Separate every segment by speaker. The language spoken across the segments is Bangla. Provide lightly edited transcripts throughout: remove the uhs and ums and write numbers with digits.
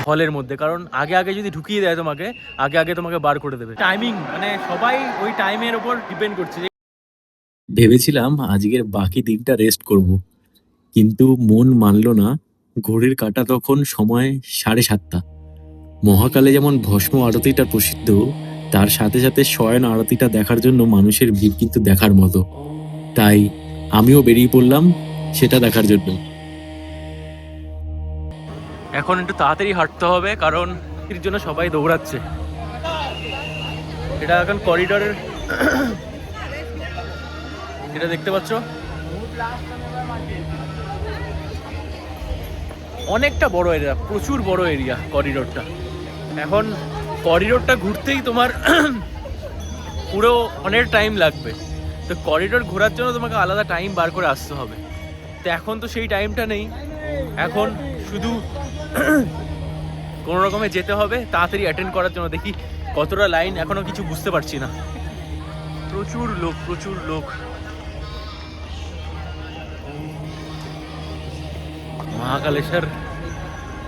Speaker 1: হলের মধ্যে, কারণ আগে আগে যদি ঢুকিয়ে দেয় তোমাকে, আগে আগে তোমাকে বার করে দেবে। টাইমিং মানে সবাই ওই টাইমের উপর ডিপেন্ড করছে।
Speaker 2: ভেবেছিলাম আজকের বাকি দিনটা রেস্ট করব, কিন্তু মন মানল না। ঘড়ির কাঁটা তখন সময় 7:30। মহাকালে যেমন ভস্ম আরতিটা প্রসিদ্ধ, তার সাথে সাথে শয়ন আরতিটা দেখার জন্য মানুষের ভিড় কিন্তু দেখার মতো। তাই আমিও বেরিয়ে পড়লাম সেটা দেখার জন্য।
Speaker 1: এখন একটু তাড়াতাড়ি হাঁটতে হবে, কারণ এর জন্য সবাই দৌড়াচ্ছে। এটা এখন করিডোরের এটা দেখতে পাচ্ছ, অনেকটা বড় এরিয়া, প্রচুর বড় এরিয়া করিডোরটা। এখন করিডোরটা ঘুরতেই তোমার পুরো অনেক টাইম লাগবে। তো করিডোর ঘোরার জন্য তোমাকে আলাদা টাইম বার করে আসতে হবে। তো এখন তো সেই টাইমটা নেই, এখন শুধু কোনো রকমে যেতে হবে তাড়াতাড়ি অ্যাটেন্ড করার জন্য। দেখি কতটা লাইন, এখনো কিছু বুঝতে পারছি না। প্রচুর লোক, প্রচুর লোক। মহাকালেশ্বর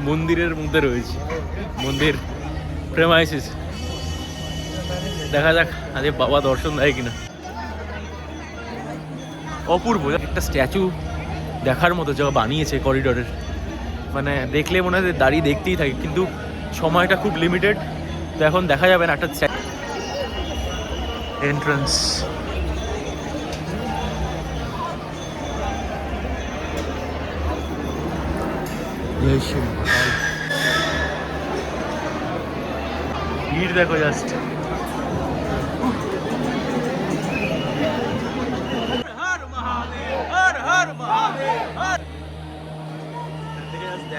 Speaker 1: মন্দিরের মধ্যে রয়েছে, মন্দির প্রেমাইসিস। দেখা যাক আজকে বাবা দর্শন দেয় কিনা। অপূর্ব একটা স্ট্যাচু দেখার মতো জায়গা বানিয়েছে করিডোরের, মানে দেখলে মনে হয় দাঁড়িয়ে দেখতেই থাকে, কিন্তু সময়টা খুব লিমিটেড। তো এখন দেখা যাবে না একটা এন্ট্রান্স। ভিড় দেখো জাস্ট।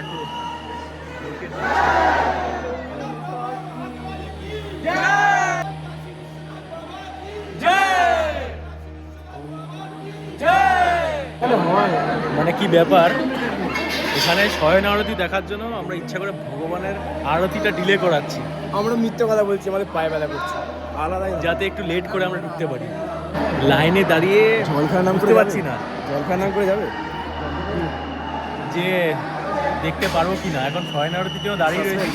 Speaker 1: দেখো মানে কি ব্যাপার, এখানে শয়ন আরতি দেখার জন্য আমরা ইচ্ছা করে ভগবানের আরতিটা ডিলে করাচ্ছি।
Speaker 3: আমরা মিথ্যে কথা বলছি, আমাদের পায়ে ব্যথা করছে আলাদা,
Speaker 1: যাতে একটু লেট করে আমরা ঢুকতে পারি। লাইনে দাঁড়িয়ে
Speaker 3: জল খাওয়ার নাম করে
Speaker 1: পাচ্ছি না,
Speaker 3: জল খাওয়ার নাম করে যাবে
Speaker 1: যে দেখতে পারবো কি না। এখন শয়ন আরতির জন্য দাঁড়িয়ে রয়েছি,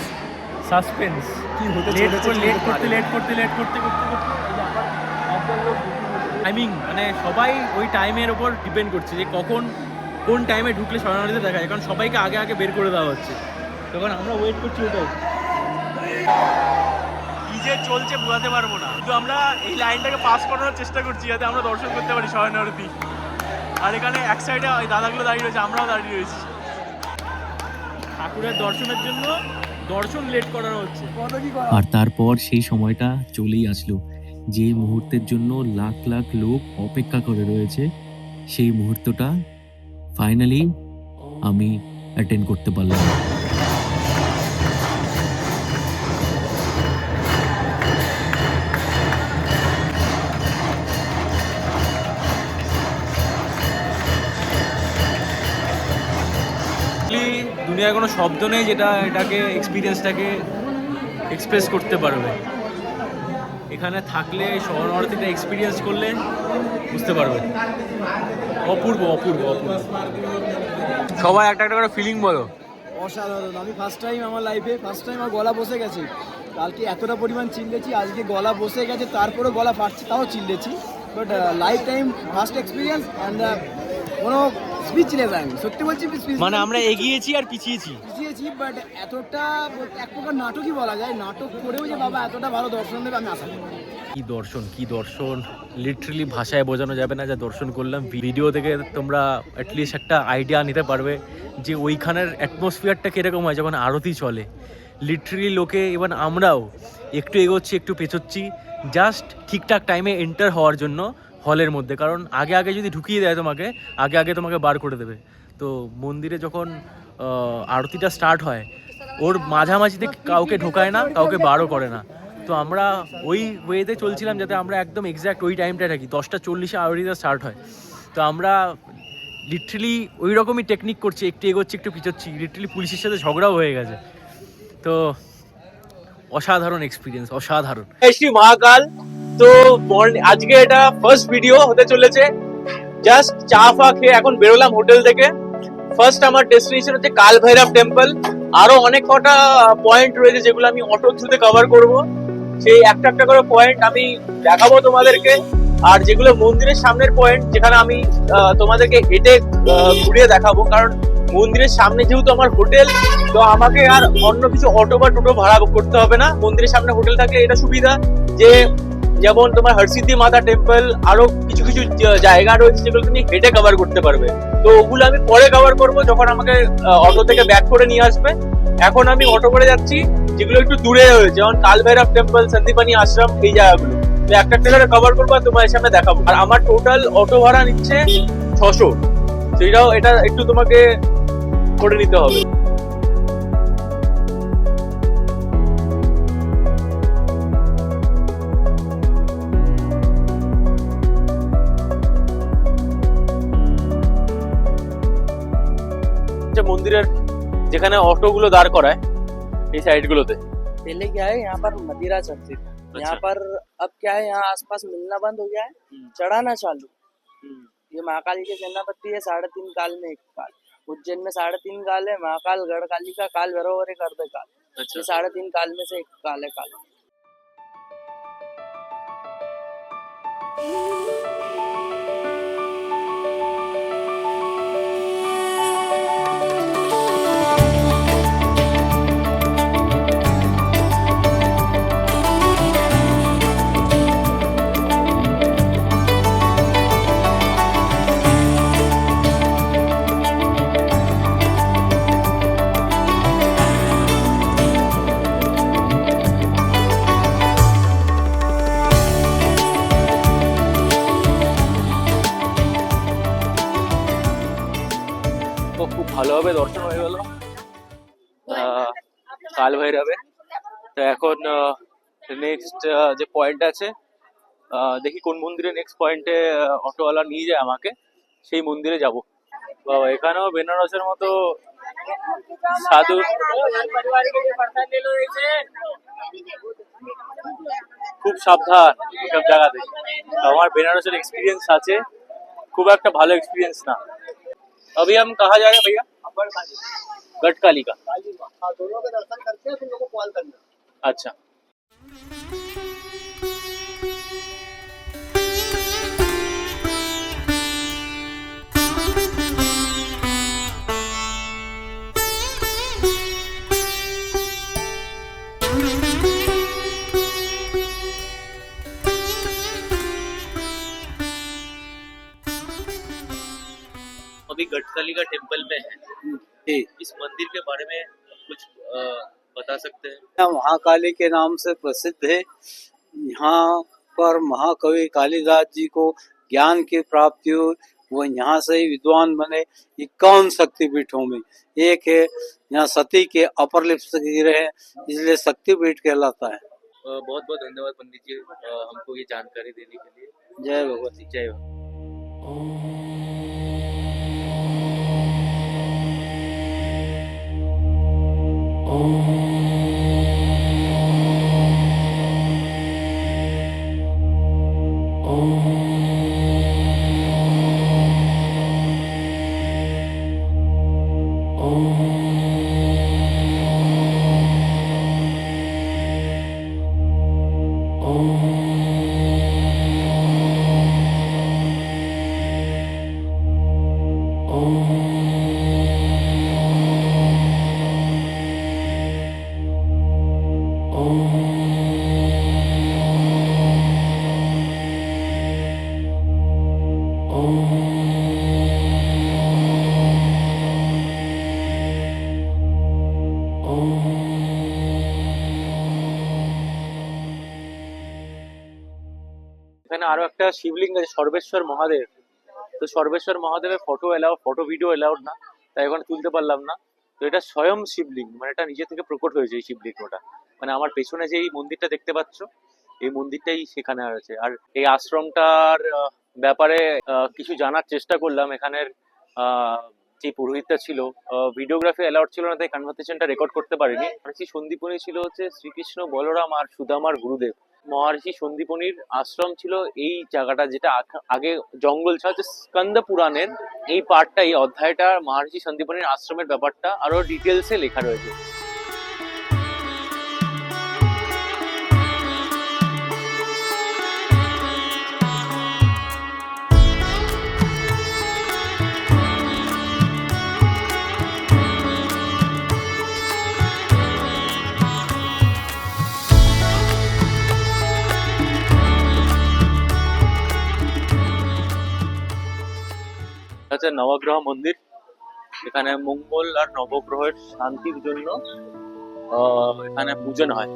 Speaker 1: সাসপেন্স।
Speaker 3: কি হতে
Speaker 1: লেট করতে টাইমিং মানে সবাই ওই টাইমের ওপর ডিপেন্ড করছে যে কখন কোন টাইমে ঢুকলে শয়ন আরতিতে দেখা যায়। কারণ সবাইকে আগে আগে বের করে দেওয়া হচ্ছে, তখন আমরা ওয়েট করছি। ওটাই কি যে চলছে বোঝাতে পারবো না, কিন্তু আমরা এই লাইনটাকে পাস করানোর চেষ্টা করছি যাতে আমরা দর্শন করতে পারি শয়ন আরতি। আর এখানে এক সাইডে ওই দাদাগুলো দাঁড়িয়ে রয়েছে, আমরাও দাঁড়িয়ে রয়েছি। ঠাকুরের দর্শনের জন্য দর্শন লেট করানো হচ্ছে।
Speaker 2: আর তারপর সেই সময়টা চলেই আসলো, যে মুহূর্তের জন্য লাখ লাখ লোক অপেক্ষা করে রয়েছে। সেই মুহূর্তটা ফাইনালি আমি অ্যাটেন্ড করতে পারলাম।
Speaker 1: দুনিয়ার কোনো শব্দ নেই যেটা এটাকে এক্সপিরিয়েন্সটাকে এক্সপ্রেস করতে পারবে। এখানে থাকলে শয়ন আরতিটা এক্সপিরিয়েন্স করলে বুঝতে পারবে। অপূর্ব অপূর্ব অপূর্ব। সবাই একটা একটা করে ফিলিং বলো।
Speaker 3: অসাধারণ। আমি ফার্স্ট টাইম আমার লাইফে আমার গলা বসে গেছে। কালকে এতটা পরিমাণ চিল্লেছি, আজকে গলা বসে গেছে, তারপরেও গলা ফাটছে, তাও চিল্লেছি। But lifetime first experience and কোনো স্পিচলেস। আমি সত্যি বলছি,
Speaker 1: মানে আমরা এগিয়েছি আর পিছিয়েছি,
Speaker 3: বাট এতটা এক প্রকার নাটকই বলা যায়। নাটক করেও যে বাবা এতটা ভালো দর্শন দেবে আমি আশা করি।
Speaker 1: কি দর্শন লিটারালি ভাষায় বোঝানো যাবে না। যা দর্শন করলাম, ভিডিও থেকে তোমরা অ্যাটলিস্ট একটা আইডিয়া নিতে পারবে যে ওইখানের অ্যাটমসফিয়ারটা কীরকম হয় যখন আরতি চলে। লিটারালি লোকে, ইভেন আমরাও একটু এগোচ্ছি একটু পেছোচ্ছি, জাস্ট ঠিকঠাক টাইমে এন্টার হওয়ার জন্য হলের মধ্যে। কারণ আগে আগে যদি ঢুকিয়ে দেয় তোমাকে, আগে আগে তোমাকে বার করে দেবে। তো মন্দিরে যখন আরতিটা স্টার্ট হয়, ওর মাঝামাঝিতে কাউকে ঢোকায় না, কাউকে বারও করে না। তো আমরা ওই ওয়েতে চলছিলাম যাতে আমরা একদম এক্স্যাক্ট ওই টাইমটা থাকি। 10:40 আরতিটা স্টার্ট হয়। তো আমরা লিটারালি ওই রকমই টেকনিক করছি, একটু এগোচ্ছি একটু পিছোচ্ছি। লিটারালি পুলিশের সাথে ঝগড়াও হয়ে গেছে। তো অসাধারণ এক্সপিরিয়েন্স, অসাধারণ। শ্রী মহাকাল। তো আজকে এটা ফার্স্ট ভিডিও হতে চলেছে, জাস্ট চা ফা খেয়ে এখন বেরোলাম হোটেল থেকে। ফার্স্ট আমার ডেস্টিনেশন হচ্ছে কাল ভৈরব টেম্পল। আরো অনেক কটা পয়েন্ট রয়েছে যেগুলো আমি অটো থ্রুতে কভার করব। সেই একটা একটা করে পয়েন্ট আমি দেখাবো তোমাদেরকে। আর যেগুলো মন্দিরের সামনের পয়েন্ট, যেখানে আমি তোমাদেরকে হেঁটে ঘুরিয়ে দেখাবো, কারণ মন্দিরের সামনে যেহেতু আমার হোটেল, তো আমাকে আর অন্য কিছু অটো বা টোটো ভাড়া করতে হবে না। মন্দিরের সামনে হোটেল থাকলে এটা সুবিধা যে, যেমন তোমার হরসিদ্ধি মাতা টেম্পল, আরো কিছু কিছু জায়গা রয়েছে যেগুলো তুমি হেঁটে কভার করতে পারবে। তো ওগুলো আমি পরে কভার করব, যখন আমাকে অটো থেকে ব্যাক করে নিয়ে আসবে। এখন আমি অটো করে যাচ্ছি যেগুলো একটু দূরে রয়েছে, যেমন কাল ভৈরব টেম্পল, সন্দীপানি আশ্রম, এই জায়গাগুলো। তো একটা ট্রেলারে কভার করবো আর তোমার সামনে দেখাবো। আর আমার টোটাল অটো ভাড়া নিচ্ছে 600। সেইটাও এটা একটু তোমাকে করে নিতে হবে। মন্দিরের যেখানে অটোগুলো দাঁড় করায় এই সাইডগুলোতে।
Speaker 4: पहले क्या है, यहाँ पर मदिरा चलती थी। यहाँ पर अब क्या है, यहाँ आसपास मिलना बंद हो गया है, चढ़ाना चालू। ये महाकाली के सेनापति है, 3.5 काल में एक काल। उज्जैन में 3.5 काल है, महाकाल गढ़ काली का काल भैरव और एक अर्ध काल। ये 3.5 काल में से एक काल है काल।
Speaker 1: তো খুব ভালোভাবে দর্শন হয়ে গেল কাল ভৈরবে। তো এখন নেক্সট যে পয়েন্ট আছে, দেখি কোন মন্দিরে নেক্সট পয়েন্টে অটোওয়ালা নিয়ে যায় আমাকে, সেই মন্দিরে যাব। বাবা, এখানেও বেনারসের মতো সাধু। খুব সাবধান এইসব জায়গাতে। আমার বেনারসের এক্সপিরিয়েন্স আছে, খুব একটা ভালো এক্সপিরিয়েন্স না। अभी हम कहाँ जा रहे हैं भैया? गटकाली का।
Speaker 3: दोनों के दर्शन करके फिर लोगों को कॉल करना।
Speaker 1: अच्छा। अभी गटकाली का टेम्पल में है। इस मंदिर के बारे में कुछ बता सकते हैं?
Speaker 5: यह महाकाली के नाम से प्रसिद्ध है। यहाँ पर महाकवि कालिदास जी को ज्ञान की प्राप्ति हुई, वो यहाँ से ही विद्वान बने। 51 शक्तिपीठों में एक है। यहाँ सती के अपर लिप्स गिरे हैं, इसलिए शक्तिपीठ कहलाता है।
Speaker 1: बहुत बहुत धन्यवाद पंडित जी हमको ये जानकारी देने के लिए।
Speaker 5: जय भगवती।
Speaker 1: जय भगवती। এখানে আরো একটা শিবলিঙ্গ আছে, সর্বেশ্বর মহাদেব। তো সর্বেশ্বর মহাদেবের ফটো ভিডিও এলাউড না, তাই ওখানে তুলতে পারলাম না। তো এটা স্বয়ং শিবলিঙ্গ, মানে এটা নিজে থেকে প্রকট হয়েছে এই শিবলিঙ্গটা। মানে আমার পেছনে যে এই মন্দিরটা দেখতে পাচ্ছ, এই মন্দিরটাই সেখানে আছে। আর এই আশ্রমটার ব্যাপারে কিছু জানার চেষ্টা করলাম। এখানের যে পুরোহিতটা ছিল, ভিডিওগ্রাফি অ্যালাউড ছিল না, তাই কনভারসেশনটা রেকর্ড করতে পারিনি। সন্দীপনী ছিল হচ্ছে শ্রীকৃষ্ণ, বলরাম আর সুদামার গুরুদেব। মহর্ষি সন্দীপনির আশ্রম ছিল এই জায়গাটা, যেটা আগে জঙ্গল ছিল, হচ্ছে স্কন্দ পুরাণের এই পার্টটা, এই অধ্যায়টা মহর্ষি সন্দীপনির আশ্রমের ব্যাপারটা আরো ডিটেলসে লেখা রয়েছে। হচ্ছে নবগ্রহ মন্দির। এখানে মঙ্গল আর নবগ্রহের শান্তির জন্য এখানে পূজন হয়।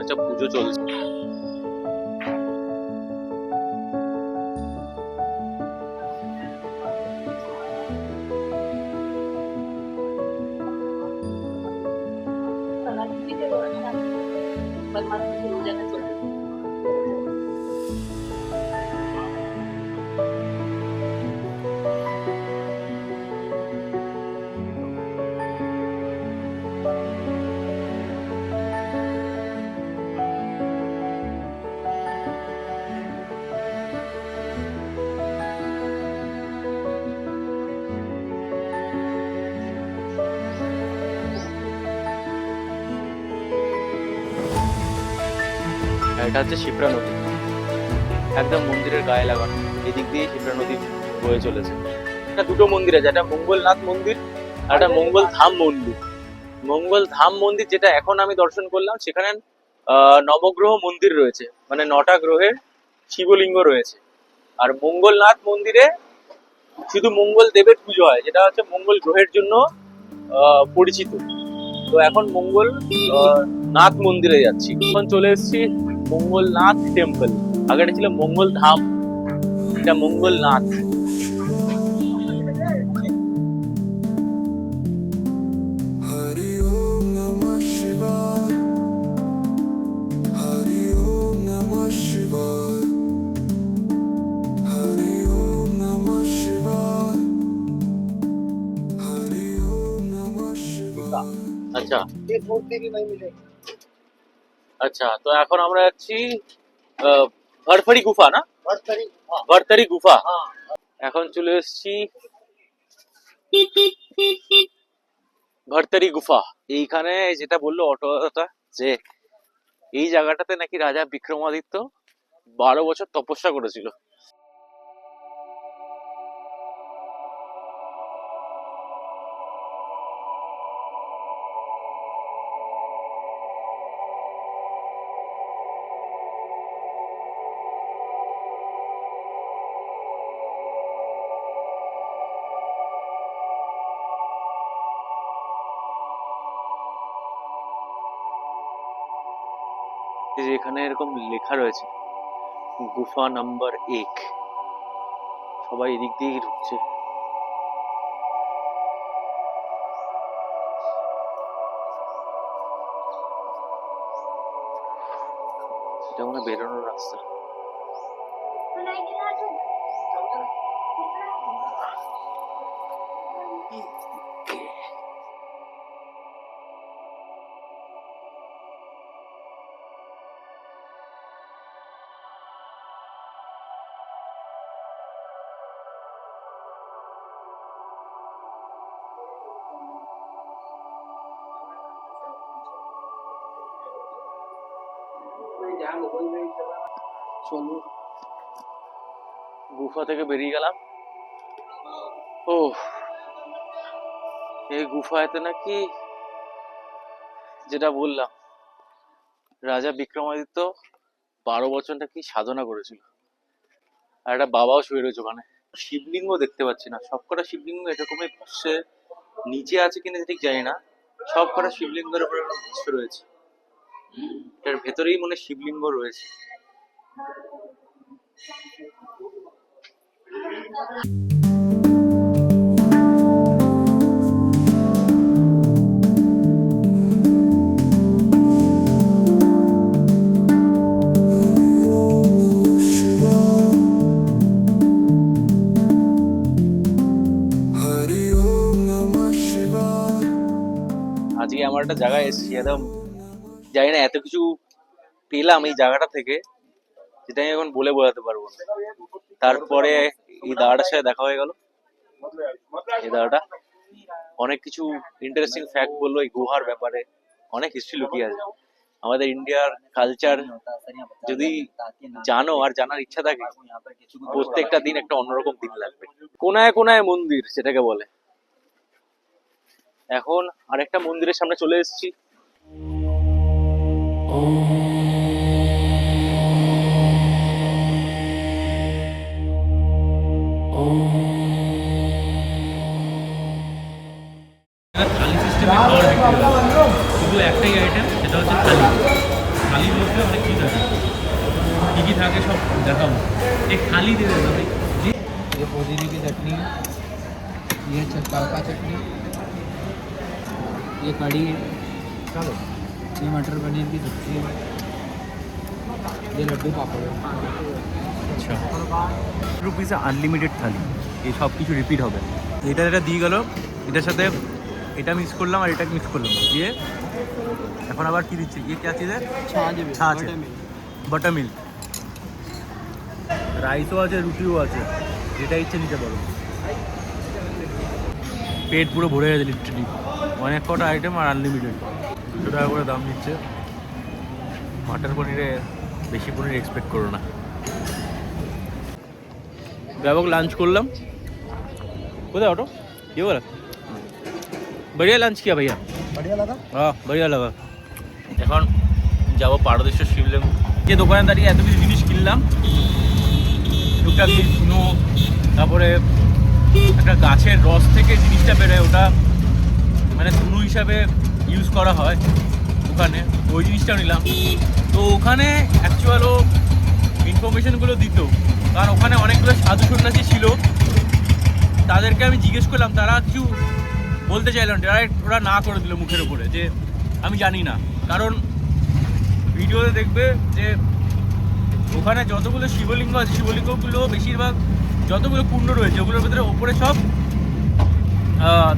Speaker 1: একটা পুজো চলছে। এটা হচ্ছে শিপ্রা নদী, একদম মন্দিরের গায়ে লাগানো। এদিক দিয়ে শিপ্রা নদী বয়ে চলেছে। এটা দুটো মন্দির আছে, একটা মঙ্গলনাথ মন্দির আর একটা মঙ্গল ধাম মন্দির। মঙ্গল ধাম মন্দির যেটা এখন আমি দর্শন করলাম, সেখানে নবগ্রহ মন্দির রয়েছে, মানে 9টা গ্রহের শিবলিঙ্গ রয়েছে। আর মঙ্গলনাথ মন্দিরে শুধু মঙ্গল দেবের পুজো হয়, যেটা হচ্ছে মঙ্গল গ্রহের জন্য পরিচিত। তো এখন মঙ্গল নাথ মন্দিরে যাচ্ছি। এখন চলে এসেছি মঙ্গলনাথ টেম্পল। আগেটা ছিল মঙ্গল ধাম, এটা মঙ্গলনাথ। আচ্ছা আচ্ছা, তো এখন আমরা যাচ্ছি ভরথরি গুফা, না ভরথরি গুফা। এখন চলে এসেছি ভরথরি গুফা। এইখানে যেটা বললো অটোটা, যে এই জায়গাটাতে নাকি রাজা বিক্রমাদিত্য 12 বছর তপস্যা করেছিল। এখানে এরকম লেখা রয়েছে গুফা নাম্বার 1। সবাই এদিক দিয়েই ঢুকছে। এটা মনে বেরোনোর রাস্তা। চলো, গুফা থেকে বেরিয়ে গেলাম। ও, এই গুফাতে নাকি, যেটা বললাম, রাজা বিক্রমাদিত্য 12 বছর নাকি সাধনা করেছিল। আর একটা বাবাও শুয়ে রয়েছে ওখানে। শিবলিঙ্গ দেখতে পাচ্ছি না, সবকটা শিবলিঙ্গ এরকমই ভাসছে। নিচে আছে কিনা ঠিক জানি না, সবকটা শিবলিঙ্গের উপরে ভাস্য রয়েছে। এটার ভেতরেই মনে শিবলিঙ্গ রয়েছে। আজকে আমার একটা জায়গায় এসেছি, একদম জানি না এত কিছু পেলাম এই জায়গাটা থেকে, যেটা আমি এখন বলে বোঝাতে পারবো না। তারপরে এই দাদাটার সাথে দেখা হয়ে গেল। এই দাদাটা অনেক কিছু ইন্টারেস্টিং ফ্যাক্ট বললো এই গুহার ব্যাপারে, অনেক হিস্ট্রি লুকিয়ে আছে। আমাদের ইন্ডিয়ার কালচার যদি জানো আর জানার ইচ্ছা থাকে, প্রত্যেকটা দিন একটা অন্যরকম দিন লাগবে। কোনায় কোনায় মন্দির সেটাকে বলে। এখন আরেকটা মন্দিরের সামনে চলে এসেছি। থালি সিস্টেমে খাবার বিক্রি হয়, শুধু একটাই আইটেম, সেটা হচ্ছে থালি। থালির মধ্যে অনেক কিছু থাকে, কী কী থাকে সব দেখাবো। এই থালি দিয়ে দেবে ভাই।
Speaker 3: ये पुदीने की चटनी, ये तड़का चटनी, ये कड़ी है, चलो ये मटर पनीर की सब्जी है, ये लड्डू पापड़ है।
Speaker 1: আচ্ছা, রুপিসে আনলিমিটেড থালি, এই সব কিছু রিপিট হবে। এটা যেটা দিয়ে গেল, এটার সাথে এটা মিক্স করলাম আর এটা মিক্স করলাম, দিয়ে এখন আবার কি দিচ্ছে, ইয়ে क्या चीज़ है, छाछ है, বাটার মিল্ক, রাইসও আছে, রুটিও আছে, যেটা ইচ্ছে নিতে পারো। পেট পুরো ভরে গেছে লিটারালি, অনেক কটা আইটেম আর আনলিমিটেড। 200 টাকা করে দাম নিচ্ছে। মাটার পনিরে বেশি পনির এক্সপেক্ট করো না। ব্যাপক লাঞ্চ করলাম। কোথায় অটো, ये वाला बढ़िया लंच किया भैया,
Speaker 3: बढ़िया लगा।
Speaker 1: हाँ बढ़िया लगा। এখন যাবো পারদেশ্বর শিবলিঙ্গ। যে দোকানে দাঁড়িয়ে এত কিছু জিনিস কিনলাম, টুকটাক শুনো, তারপরে একটা গাছের রস থেকে জিনিসটা বেরোয়, ওটা মানে ধুনু হিসাবে ইউজ করা হয় ওখানে, ওই জিনিসটাও নিলাম। তো ওখানে অ্যাকচুয়াল ও ইনফরমেশনগুলো দিত, কারণ ওখানে অনেকগুলো সাধু সন্ন্যাসী ছিল। তাদেরকে আমি জিজ্ঞেস করলাম, তারা কিছু বলতে চাইলাম, ডাইরেক্ট ওরা না করে দিল মুখের উপরে যে আমি জানি না। কারণ ভিডিওতে দেখবে যে ওখানে যতগুলো শিবলিঙ্গ আছে, শিবলিঙ্গগুলো বেশিরভাগ যতগুলো কুণ্ড রয়েছে ওগুলোর ভেতরে ওপরে সব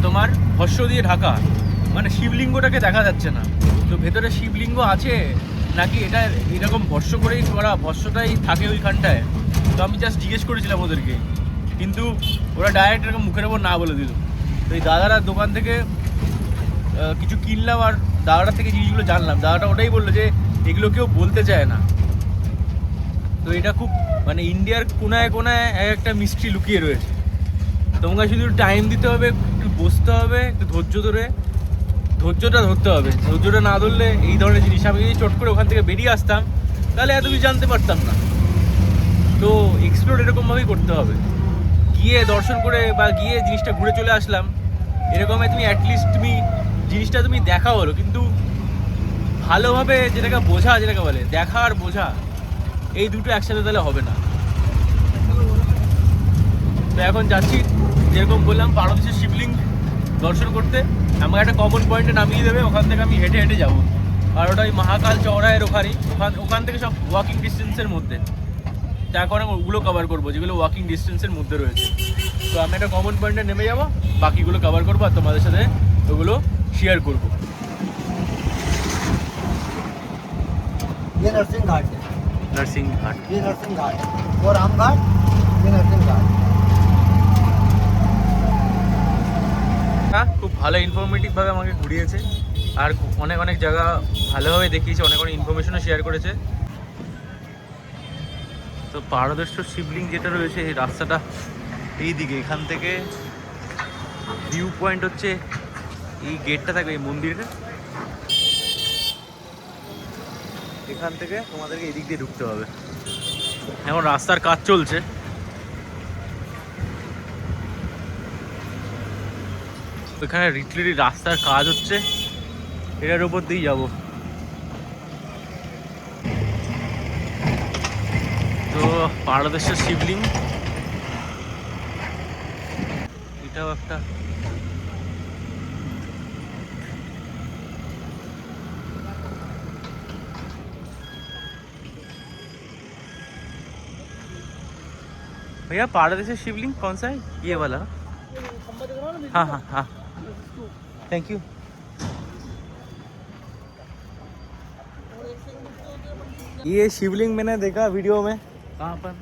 Speaker 1: তোমার ভস্য দিয়ে ঢাকা, মানে শিবলিঙ্গটাকে দেখা যাচ্ছে না। তো ভেতরে শিবলিঙ্গ আছে নাকি এটা এরকম ভস্য করেই করা, ভস্যটাই থাকে ওইখানটায়। তো আমি জাস্ট জিজ্ঞেস করেছিলাম ওদেরকে, কিন্তু ওরা ডাইরেক্ট এরকম মুখের ওপর না বলে দিল। তো এই দাদারা দোকান থেকে কিছু কিনলাম আর দাদাটার থেকে জিনিসগুলো জানলাম। দাদাটা ওটাই বললো যে এগুলো কেউ বলতে চায় না। তো এটা খুব মানে ইন্ডিয়ার কোনায় কোনায় এক একটা মিস্ট্রি লুকিয়ে রয়েছে। তোমাকে শুধু টাইম দিতে হবে, একটু বসতে হবে, একটু ধৈর্যটা ধরতে হবে। ধৈর্যটা না ধরলে এই ধরনের জিনিস, আমি যদি চট করে ওখান থেকে বেরিয়ে আসতাম তাহলে এত কিছু জানতে পারতাম না। তো এক্সপ্লোর এরকমভাবেই করতে হবে, গিয়ে দর্শন করে বা গিয়ে জিনিসটা ঘুরে চলে আসলাম এরকমই তুমি অ্যাটলিস্ট তুমি জিনিসটা তুমি দেখা হলো, কিন্তু ভালোভাবে যেটাকে বোঝা, যেটাকে বলে দেখা আর বোঝা, এই দুটো একসাথে তাহলে হবে না। তো এখন যাচ্ছি, যেরকম বললাম, পারদেশ্বর শিবলিঙ্গ দর্শন করতে। আমাকে একটা কমন পয়েন্টে নামিয়ে দেবে, ওখান থেকে আমি হেঁটে হেঁটে যাবো। আর ওটা ওই মহাকাল চওড়ায়ের ওখানেই, ওখান থেকে সব ওয়াকিং ডিস্টেন্সের মধ্যে। তো এখন ওগুলো কভার করবো যেগুলো ওয়াকিং ডিস্টেন্সের মধ্যে রয়েছে। তো আমি একটা কমন পয়েন্টে নেমে যাবো, বাকিগুলো কভার করবো আর তোমাদের সাথে ওগুলো শেয়ার করবো।
Speaker 3: ये नरसिंह घाट है,
Speaker 1: नरसिंह घाट,
Speaker 3: ये नरसिंह घाट वो राम घाट, ये नरसिंह घाट।
Speaker 1: হ্যাঁ, খুব ভালো ইনফরমেটিভভাবে আমাকে ঘুরিয়েছে আর অনেক অনেক জায়গা ভালোভাবে দেখিয়েছে, অনেক অনেক ইনফরমেশনও শেয়ার করেছে। তো পারদেশ্বর শিবলিঙ্গ যেটা রয়েছে এই রাস্তাটা এই দিকে, এখান থেকে ভিউ পয়েন্ট হচ্ছে এই গেটটা থাকবে এই মন্দিরের, এখান থেকে তোমাদেরকে এদিক দিয়ে ঢুকতে হবে। এখন রাস্তার কাজ চলছে, ওইখানে লিটারালি রাস্তার কাজ হচ্ছে, এটার উপর দিয়েই যাবো। তো পারদেশ্বর শিবলিঙ্গ, এটাও একটা भैया पारदेश्वर शिवलिंग कौन सा है, ये वाला? हाँ हाँ हाँ, थैंक यू। ये शिवलिंग मैंने देखा वीडियो में,
Speaker 6: कहाँ पर?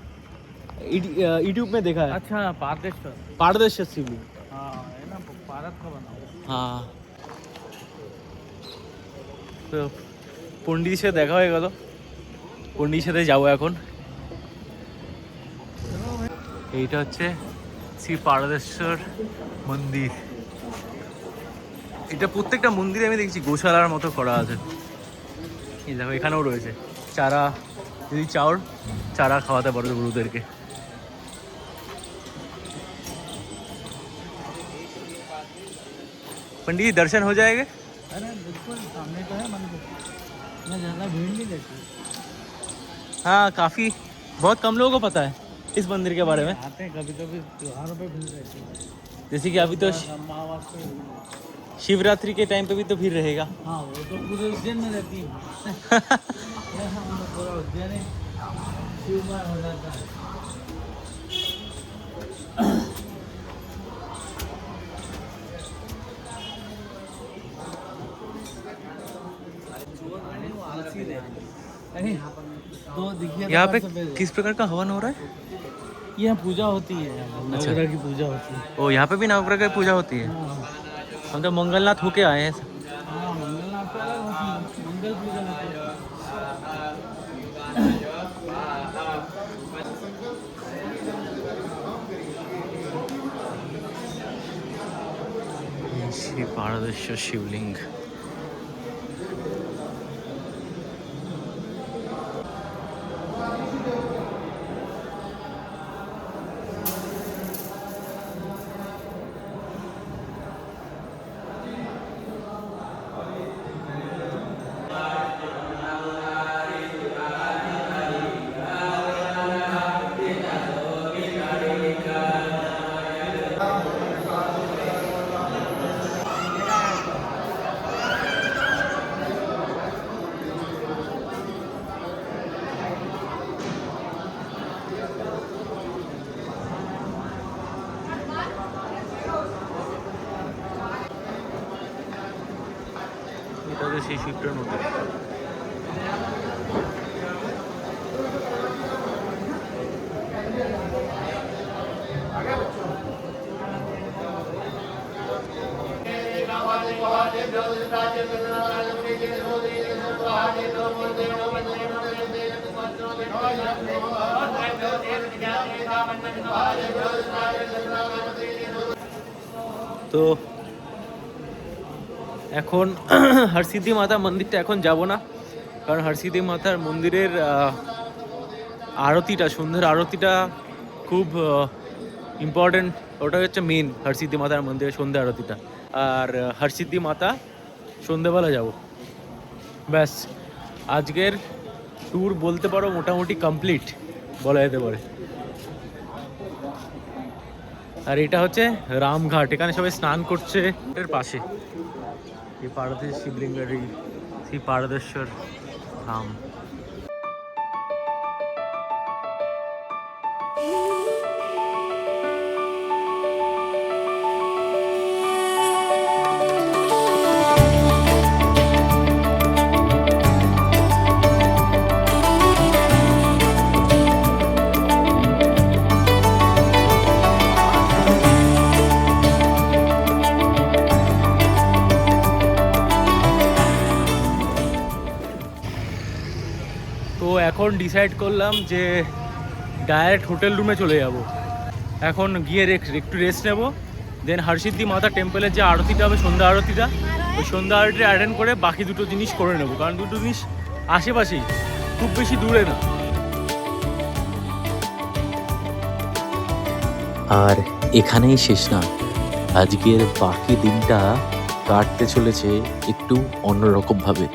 Speaker 1: यूट्यूब में देखा है।
Speaker 6: अच्छा, पारदेश्वर।
Speaker 1: पारदर्शी शिवलिंग।
Speaker 6: हाँ, है ना, भारत का बना हुआ।
Speaker 1: হ্যাঁ, তো পণ্ডিতের সাথে দেখা হয়ে গেল, পণ্ডিতের সাথে যাবো এখন। এইটা হচ্ছে শ্রী পারদেশ্বর মন্দির। এটা প্রত্যেকটা মন্দিরে আমি দেখছি গোশালার মতো করা আছে। এই দেখো এখানেও রয়েছে চারা, যদি চাও চারা খাওয়াতে পারো গরুদেরকে। पंडित जी दर्शन हो जाएंगे?
Speaker 6: अरे बिल्कुल सामने तो है मंदिर, मैं ज़्यादा भीड़ नहीं रहती।
Speaker 1: हाँ, काफ़ी बहुत कम लोगों को पता है इस मंदिर के बारे में।
Speaker 6: आते हैं कभी कभी, त्योहारों पे भीड़ रहती है।
Speaker 1: जैसे कि अभी तो
Speaker 6: अमावस पे भीड़ रहती
Speaker 1: शिवरात्रि के टाइम पे भी तो भीड़ रहेगा।
Speaker 6: है। हाँ, वो तो पूरे उज्जैन में रहती है। पूरा उज्जैन ही शिवमय हो जाता है। तो देखिए
Speaker 1: यहाँ पे किस प्रकार का हवन हो रहा है?
Speaker 6: यहाँ पूजा होती है, नवग्रह की पूजा होती है।
Speaker 1: ओ, यहाँ पे भी नवग्रह की पूजा होती है। हम तो मंगलनाथ होके आए हैं।
Speaker 6: हाँ, मंगलनाथ पे अलग होती है, मंगल पूजा होती है।
Speaker 1: श्री पारदेश्वर शिवलिंग। এটা হচ্ছে সেই শিবটা নদী। তো এখন হরসিদ্ধি মাতা মন্দিরটা এখন যাব না, কারণ হরসিদ্ধি মাতার মন্দিরের আরতিটা, সন্ধ্যের আরতিটা খুব ইম্পর্টেন্ট। ওটা হচ্ছে মেন হরসিদ্ধি মাতার মন্দিরের সন্ধ্যা আরতিটা। আর হরসিদ্ধি মাতা সন্ধ্যেবেলা যাব। ব্যাস, আজকের ট্যুর বলতে পারো মোটামুটি কমপ্লিট বলা যেতে পারে। আর এটা হচ্ছে রামঘাট, এখানে সবাই স্নান করছে এর পাশে। এই পারদেশ শিবলিঙ্গের এই শ্রী পারদেশ্বর ধাম। তো এখন ডিসাইড করলাম যে ডাইরেক্ট হোটেল রুমে চলে যাব। এখন গিয়ে একটু রেস্ট নেব, দেন হরসিদ্ধি মাতা টেম্পলের যে আরতিটা হবে, সন্ধ্যা আরতিটা, ওই সন্ধ্যা আরতিটা অ্যাটেন্ড করে বাকি দুটো জিনিস করে নেব, কারণ দুটো জিনিস আশেপাশেই, খুব বেশি দূরে না।
Speaker 2: আর এখানেই শেষ না, আজকের বাকি দিনটা কাটতে চলেছে একটু অন্যরকম ভাবে।